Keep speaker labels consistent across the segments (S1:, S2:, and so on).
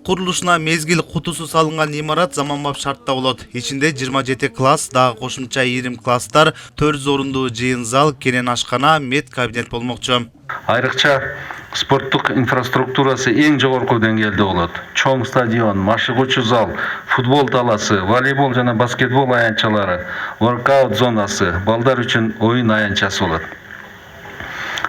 S1: курулушуна мезгил кутусу салынган имарат заманбап шартта болот. Ичинде 27 класс, дагы кошумча 20 класстар, 400 орундуу жыйын зал, кенен ашкана, мед кабинет болмокчу.
S2: Айрыкча спорттук инфраструктурасы эң жогорку деңгээлде болот. Чоң стадион, машыгуучу зал, футбол таласы, волейбол жана баскетбол аянтчалары, воркаут зонасы, балдар үчүн оюн аянтчасы болот.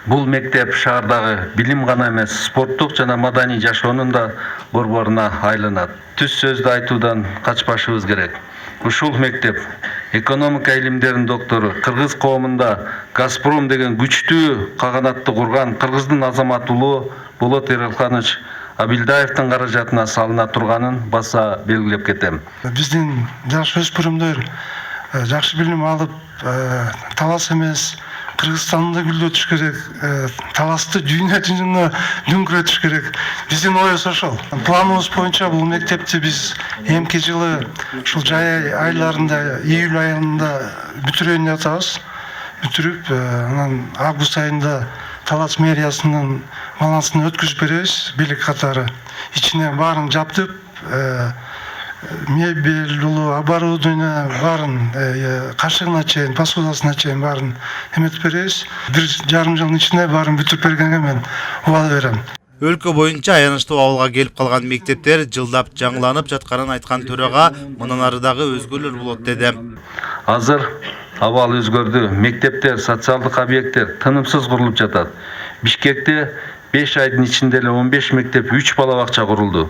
S2: Бул мектеп шаардагы билим гана эмес, спорттук жана маданий жашоонун да борборуна айланат. Түз сөздү айтуудан качпашыбыз керек. Ушул мектеп экономика илимдеринин доктору, кыргыз коомунда Газпром деген күчтүү каганатты курган кыргыздын азаматы улуу Болот Эралханович Абилдаевдин каражатына салына турганын баса белгилеп кетем.
S3: Биздин жаш өспүрүмдөр жакшы билим алып, талас эмес Кыргызстанды гүлдөтүш керек, таласты дүйнө жүзүнө дүңкүрөтүш керек. Биздин оюбуз ошол. Планыбыз боюнча бул мектепти биз эмки жылы ушул жай айларында, июль айында бүтүрөйүн деп атабыз. Бүтүрүп, анан август айында Талас мэриясынын балансына өткүзүп беребиз, бийлик катары. Ичине баарын жаптып, мебель, оборудование барын кашыгына чейин, посудасына чейин барын эметип беребиз. 1,5 жылдын ичинде барын бүтүрүп бергенге мен убада берем.
S1: Өлкө боюнча аянычтуу абалга келип калган мектептер жылдап жаңыланып жатканын айткан төрага мындан ары дагы өзгөлөр болот деди.
S2: Азыр абал өзгөрдү. Мектептер, социалдык объекттер тынымсыз курулуп жатат. Бишкекте 5 айдын ичинде эле 15 мектеп, 3 бала бакча курулду.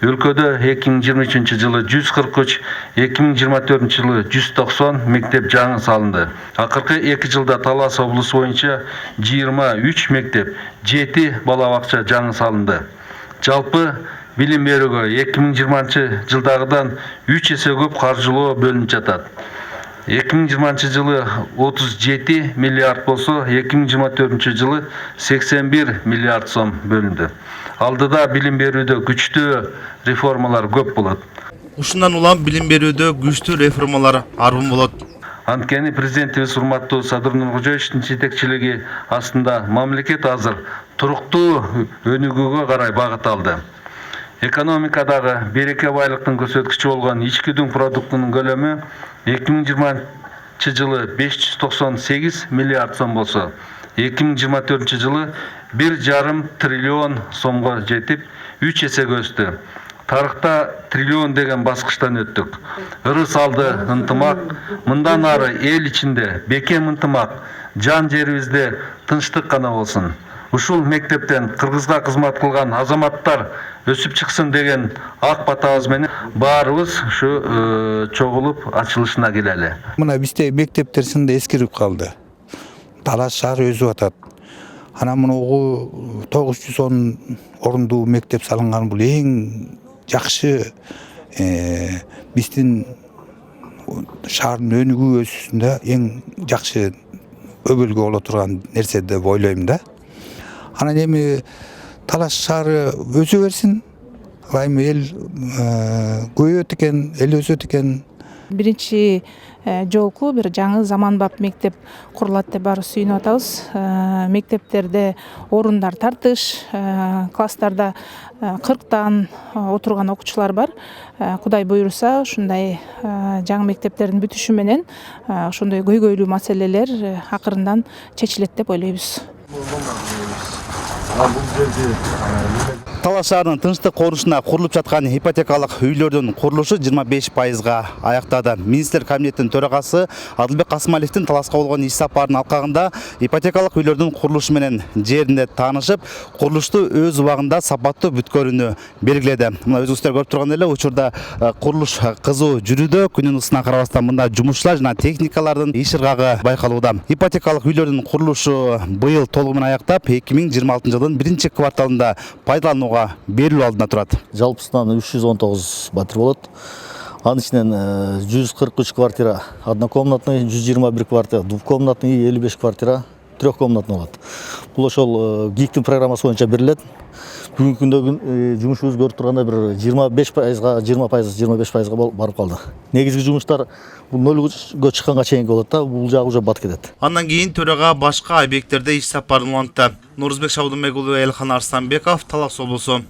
S2: Өлкөдө 2023 жылы 143, 2024 жылы 190 мектеп жаңы салынды. Акыркы 2 жылда Талас облусу боюнча 23 мектеп, 7 бала бакча жаңы салынды. Жалпы билим берүүгө 2020 жылдагыдан 3 эсе көп каржылоо бөлүнүп жатат. 2020 жылы 37 миллиард болсо, 2024 жылы 81 миллиард сом бөлүндү. Алдыда билим берүүдө күчтүү реформалар көп болот.
S1: Ушундан улам билим берүүдө күчтүү реформалар арбын болот.
S2: Анткени президентибиз урматтуу Садыр Нуркожоевичтин жетекчилиги астында мамлекет азыр туруктуу өнүгүүгө карай багыт алды. Экономикадагы береке байлыктын көрсөткүчү болгон ички дүң продуктунун көлөмү 2020 жылы 598 миллиард сом болсо, 2024 жылы 1,5 триллион сомго жетип, 3 эсеге өстү. Тарыхта триллион деген баскычтан өттүк. Ырыс алды ынтымак, мындан ары эл ичинде бекем ынтымак, жан жерибизде тынчтык гана болсун. Ушул мектептен Кыргызга кызмат кылган азаматтар өсүп чыксын деген ак батабыз менен баарыбыз ушу чогулуп ачылышына келели.
S4: Мына бизде мектептер сында эскирип калды. Талас шаары өзүп атат. Анан муну 910 орундуу мектеп салынган бул эң жакшы биздин шаардын өнүгүү өсүшүндө эң жакшы өбөлгө боло турган нерсе деп ойлойм да. Анан эми Талас шаары өсө берсин. Айым эл көбөйөт экен, эл өсөт экен.
S5: Биринчи жолку бир жаңы заманбап мектеп курулат деп баары сүйүнүп атабыз. Мектептерде орундар тартыш, класстарда 40тан отурган окуучулар бар. Кудай буйруса, ушундай жаңы мектептердин бүтүшү менен ошондой көйгөйлүү маселелер акырындан чечилет деп ойлойбуз.
S1: Талас шаарынын тынчтык корунушуна курулуп жаткан ипотекалык үйлөрдүн курулушу 25%га аяктады. Министрлер кабинетинин төрагасы Адылбек Касымалиевдин Таласка болгон иш сапарынын алкагында ипотекалык үйлөрдүн курулушу менен жеринде таанышып, курулушту өз убагында сапаттуу бүткөрүүнү белгиледи. Мына өзүңүздөр көрүп тургандай эле учурда курулуш кызуу жүрүүдө, күнүн ысына карабастан мында жумушчулар жана техникалардын иш ыргагы байкалууда. Ипотекалык үйлөрдүн курулушу быйыл толугу менен аяктап, 2026 жылдын 1-кварталында пайдаланууга берилүү алдында турат.
S6: Жалпысынан 319 батир болот. Анын ичинен 143 квартира однокомнатный, 121 квартира двухкомнатный, 55 квартира трехкомнатный болот. Бул ошол ГИКтин программасы боюнча берилет. Бүгүнкү күндө жумушубуз көрүп турганда бир 25%га, 20%, барып калды. Негизги жумуштар бул 0-га чыкканга чейинки болот да, бул жагы уже батып кетет.
S1: Андан кийин төрага башка объекттерде иш сапарын улантты. Нурузбек Шабдымбек уулу, Элхан Арсланбеков, Талас облусу.